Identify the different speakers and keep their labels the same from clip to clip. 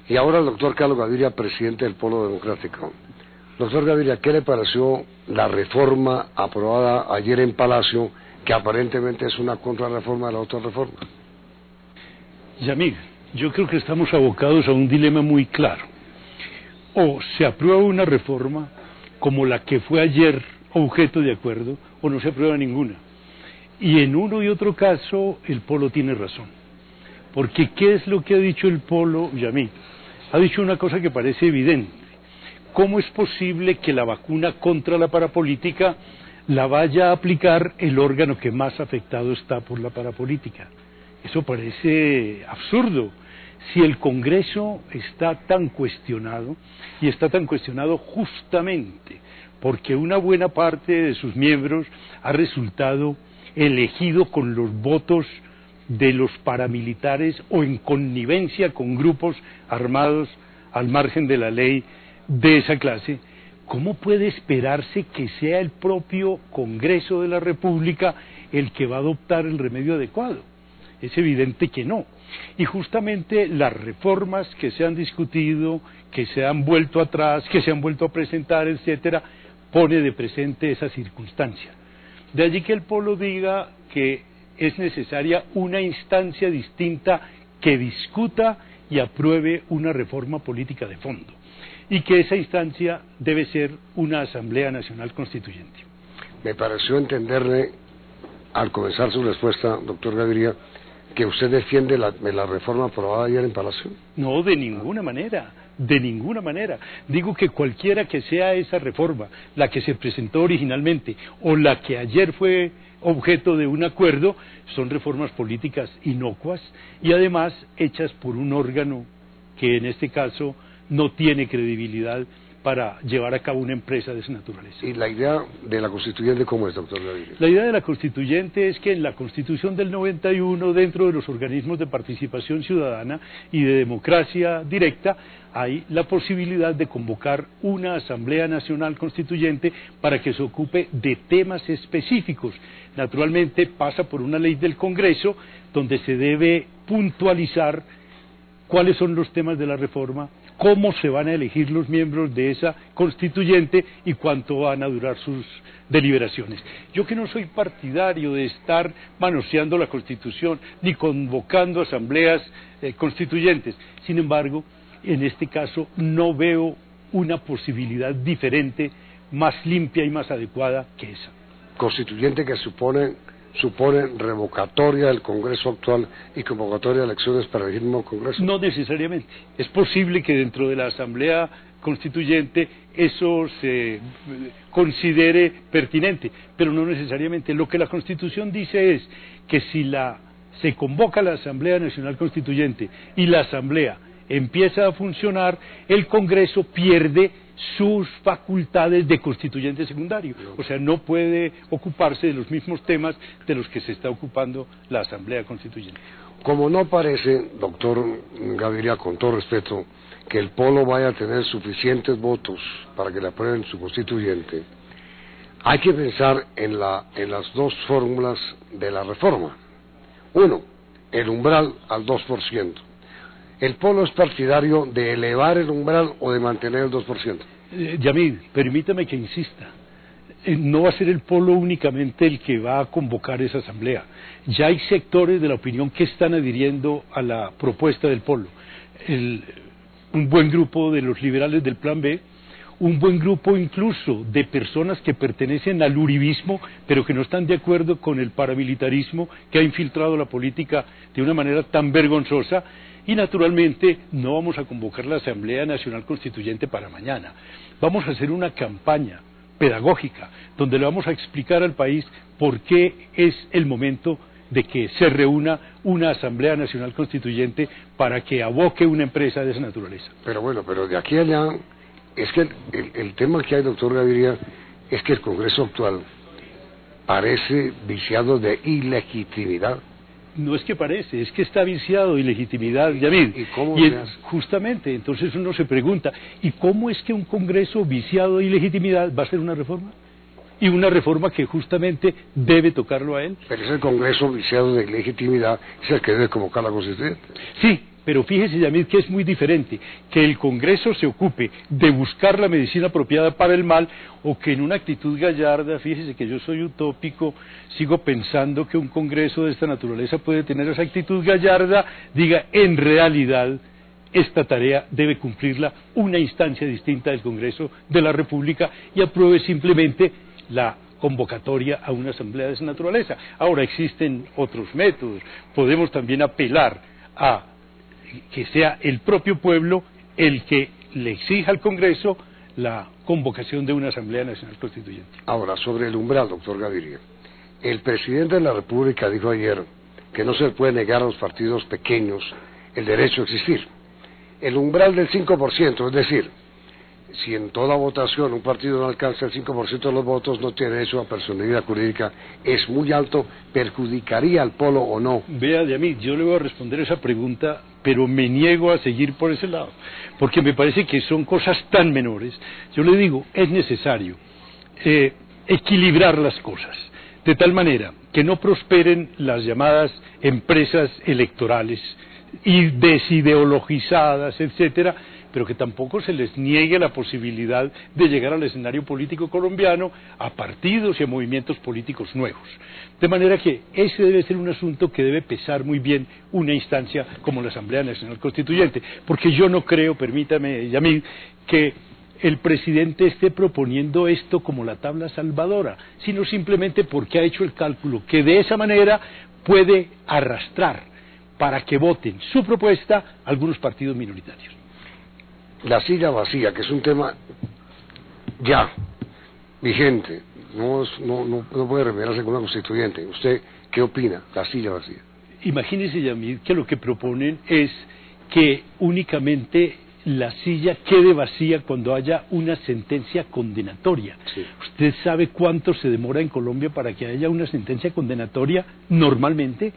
Speaker 1: Y ahora el doctor Carlos Gaviria, presidente del Polo Democrático. Doctor Gaviria, ¿qué le pareció la reforma aprobada ayer en Palacio, que aparentemente es una contrarreforma de la otra reforma?
Speaker 2: Yamil, yo creo que estamos abocados a un dilema muy claro. O se aprueba una reforma como la que fue ayer objeto de acuerdo, o no se aprueba ninguna. Y en uno y otro caso el Polo tiene razón. Porque ¿qué es lo que ha dicho el Polo, Yamil? Ha dicho una cosa que parece evidente. ¿Cómo es posible que la vacuna contra la parapolítica la vaya a aplicar el órgano que más afectado está por la parapolítica? Eso parece absurdo. Si el Congreso está tan cuestionado, y está tan cuestionado justamente porque una buena parte de sus miembros ha resultado elegido con los votos de los paramilitares o en connivencia con grupos armados al margen de la ley de esa clase, ¿cómo puede esperarse que sea el propio Congreso de la República el que va a adoptar el remedio adecuado? Es evidente que no. Y justamente las reformas que se han discutido, que se han vuelto atrás, que se han vuelto a presentar, etcétera, pone de presente esa circunstancia. De allí que el Polo diga que es necesaria una instancia distinta que discuta y apruebe una reforma política de fondo, y que esa instancia debe ser una Asamblea Nacional Constituyente.
Speaker 1: Me pareció entenderle, al comenzar su respuesta, doctor Gaviria, que usted defiende la reforma aprobada ayer en Palacio.
Speaker 2: No, de ninguna manera, de ninguna manera. Digo que cualquiera que sea esa reforma, la que se presentó originalmente o la que ayer fue objeto de un acuerdo, son reformas políticas inocuas y además hechas por un órgano que en este caso no tiene credibilidad para llevar a cabo una empresa de esa naturaleza.
Speaker 1: ¿Y la idea de la constituyente cómo es, doctor Gaviria?
Speaker 2: La idea de la constituyente es que en la Constitución del 91, dentro de los organismos de participación ciudadana y de democracia directa, hay la posibilidad de convocar una Asamblea Nacional Constituyente para que se ocupe de temas específicos. Naturalmente pasa por una ley del Congreso donde se debe puntualizar cuáles son los temas de la reforma, cómo se van a elegir los miembros de esa constituyente y cuánto van a durar sus deliberaciones. Yo que no soy partidario de estar manoseando la Constitución ni convocando asambleas constituyentes, sin embargo, en este caso no veo una posibilidad diferente, más limpia y más adecuada que esa.
Speaker 1: Constituyente que supone revocatoria del Congreso actual y convocatoria de elecciones para elegir un nuevo Congreso.
Speaker 2: No necesariamente. Es posible que dentro de la Asamblea Constituyente eso se considere pertinente, pero no necesariamente. Lo que la Constitución dice es que si se convoca la Asamblea Nacional Constituyente y la Asamblea empieza a funcionar, el Congreso pierde sus facultades de constituyente secundario, o sea, no puede ocuparse de los mismos temas de los que se está ocupando la Asamblea Constituyente.
Speaker 1: Como no parece, doctor Gaviria, con todo respeto, que el Polo vaya a tener suficientes votos para que le aprueben su constituyente, hay que pensar en las dos fórmulas de la reforma. Uno, el umbral al 2%. ¿El Polo es partidario de elevar el umbral o de mantener el 2%?
Speaker 2: Yamil, permítame que insista. No va a ser el Polo únicamente el que va a convocar esa asamblea. Ya hay sectores de la opinión que están adhiriendo a la propuesta del Polo. Un buen grupo de los liberales del Plan B, un buen grupo incluso de personas que pertenecen al uribismo, pero que no están de acuerdo con el paramilitarismo que ha infiltrado la política de una manera tan vergonzosa. Y naturalmente no vamos a convocar la Asamblea Nacional Constituyente para mañana. Vamos a hacer una campaña pedagógica donde le vamos a explicar al país por qué es el momento de que se reúna una Asamblea Nacional Constituyente para que aboque una empresa de esa naturaleza.
Speaker 1: Pero bueno, pero de aquí a allá, es que el tema que hay, doctor Gaviria, es que el Congreso actual parece viciado de ilegitimidad.
Speaker 2: No es que parece, es que está viciado de ilegitimidad, Yamil.
Speaker 1: ¿Y cómo se hace?
Speaker 2: Justamente, entonces uno se pregunta, ¿y cómo es que un Congreso viciado de ilegitimidad va a hacer una reforma? Y una reforma que justamente debe tocarlo a él.
Speaker 1: Pero es el Congreso viciado de ilegitimidad, es el que debe convocar la Constituyente.
Speaker 2: Sí, Pero fíjese, Yamid, que es muy diferente que el Congreso se ocupe de buscar la medicina apropiada para el mal, o que en una actitud gallarda, fíjese que yo soy utópico, sigo pensando que un Congreso de esta naturaleza puede tener esa actitud gallarda, diga, en realidad, esta tarea debe cumplirla una instancia distinta del Congreso de la República y apruebe simplemente la convocatoria a una asamblea de esa naturaleza. Ahora existen otros métodos, podemos también apelar a que sea el propio pueblo el que le exija al Congreso la convocación de una Asamblea Nacional Constituyente.
Speaker 1: Ahora, sobre el umbral, doctor Gaviria, el presidente de la República dijo ayer que no se puede negar a los partidos pequeños el derecho a existir. El umbral del 5%, es decir, si en toda votación un partido no alcanza el 5% de los votos, no tiene derecho a personalidad jurídica, es muy alto, ¿perjudicaría al polo o no?
Speaker 2: Vea, Yamid, yo le voy a responder esa pregunta, pero me niego a seguir por ese lado, porque me parece que son cosas tan menores. Yo le digo, es necesario equilibrar las cosas, de tal manera que no prosperen las llamadas empresas electorales y desideologizadas, etcétera, pero que tampoco se les niegue la posibilidad de llegar al escenario político colombiano a partidos y a movimientos políticos nuevos. De manera que ese debe ser un asunto que debe pesar muy bien una instancia como la Asamblea Nacional Constituyente, porque yo no creo, permítame, Yamil, que el presidente esté proponiendo esto como la tabla salvadora, sino simplemente porque ha hecho el cálculo que de esa manera puede arrastrar para que voten su propuesta algunos partidos minoritarios.
Speaker 1: La silla vacía, que es un tema ya vigente, no puede remediarse con una constituyente. ¿Usted qué opina? La silla vacía.
Speaker 2: Imagínese, Yamid, que lo que proponen es que únicamente la silla quede vacía cuando haya una sentencia condenatoria.
Speaker 1: Sí.
Speaker 2: ¿Usted sabe cuánto se demora en Colombia para que haya una sentencia condenatoria normalmente?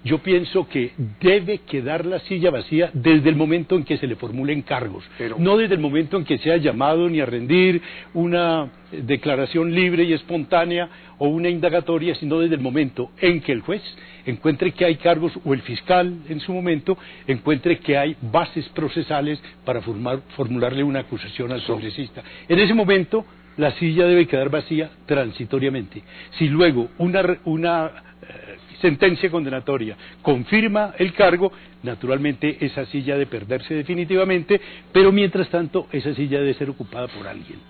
Speaker 2: Yo pienso que debe quedar la silla vacía desde el momento en que se le formulen cargos, no desde el momento en que sea llamado ni a rendir una declaración libre y espontánea o una indagatoria, sino desde el momento en que el juez encuentre que hay cargos, o el fiscal en su momento encuentre que hay bases procesales para formularle una acusación al congresista. En ese momento la silla debe quedar vacía transitoriamente. Si luego una sentencia condenatoria confirma el cargo, naturalmente esa silla debe perderse definitivamente, pero mientras tanto esa silla debe ser ocupada por alguien.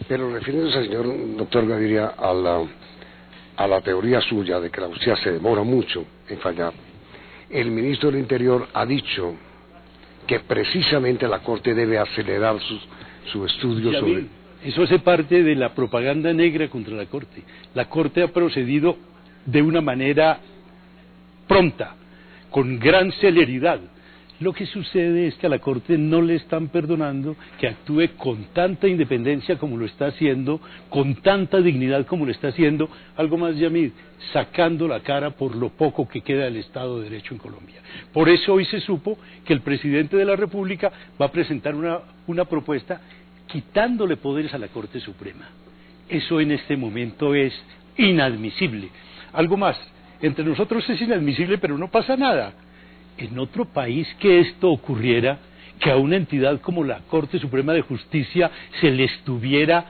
Speaker 1: Pero refiriéndose, señor doctor Gaviria, a la teoría suya de que la justicia se demora mucho en fallar, el ministro del Interior ha dicho que precisamente la Corte debe acelerar su estudio sobre...
Speaker 2: Eso hace parte de la propaganda negra contra la Corte. La Corte ha procedido de una manera pronta, con gran celeridad. Lo que sucede es que a la Corte no le están perdonando que actúe con tanta independencia como lo está haciendo, con tanta dignidad como lo está haciendo, algo más, Yamid, sacando la cara por lo poco que queda del Estado de Derecho en Colombia. Por eso hoy se supo que el presidente de la República va a presentar una propuesta quitándole poderes a la Corte Suprema. Eso en este momento es inadmisible. Algo más, entre nosotros es inadmisible, pero no pasa nada. En otro país que esto ocurriera, que a una entidad como la Corte Suprema de Justicia se le estuviera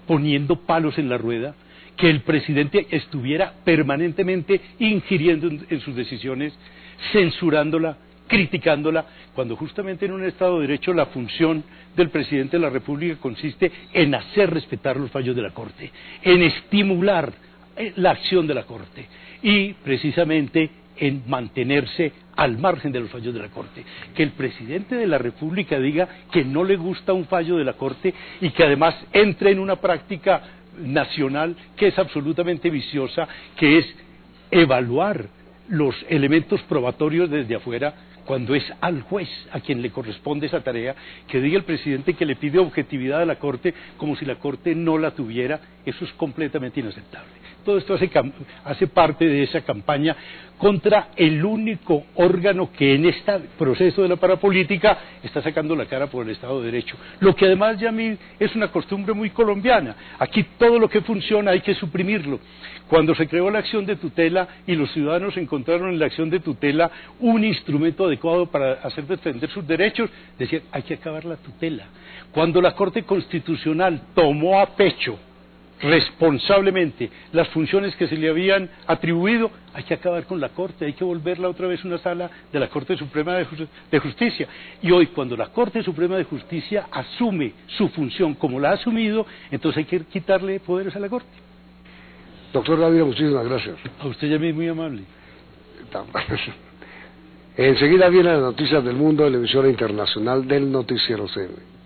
Speaker 2: poniendo palos en la rueda, que el presidente estuviera permanentemente ingiriendo en sus decisiones, censurándola, criticándola, cuando justamente en un Estado de Derecho la función del presidente de la República consiste en hacer respetar los fallos de la Corte, en estimular la acción de la Corte y precisamente en mantenerse al margen de los fallos de la Corte. Que el presidente de la República diga que no le gusta un fallo de la Corte y que además entre en una práctica nacional que es absolutamente viciosa, que es evaluar los elementos probatorios desde afuera, cuando es al juez a quien le corresponde esa tarea, que diga el presidente que le pide objetividad a la Corte como si la Corte no la tuviera, eso es completamente inaceptable. todo esto hace parte de esa campaña contra el único órgano que en este proceso de la parapolítica está sacando la cara por el Estado de Derecho. Lo que además, Yamil, es una costumbre muy colombiana. Aquí todo lo que funciona hay que suprimirlo. Cuando se creó la acción de tutela y los ciudadanos encontraron en la acción de tutela un instrumento adecuado para hacer defender sus derechos, decían, hay que acabar la tutela. Cuando la Corte Constitucional tomó a pecho responsablemente las funciones que se le habían atribuido, hay que acabar con la Corte, hay que volverla otra vez una sala de la Corte Suprema de Justicia. Y hoy, cuando la Corte Suprema de Justicia asume su función como la ha asumido, entonces hay que quitarle poderes a la Corte.
Speaker 1: Doctor Gaviria, muchísimas gracias.
Speaker 2: A usted, Yamil, muy amable.
Speaker 1: Enseguida vienen las noticias del mundo de la emisora internacional del Noticiero CN.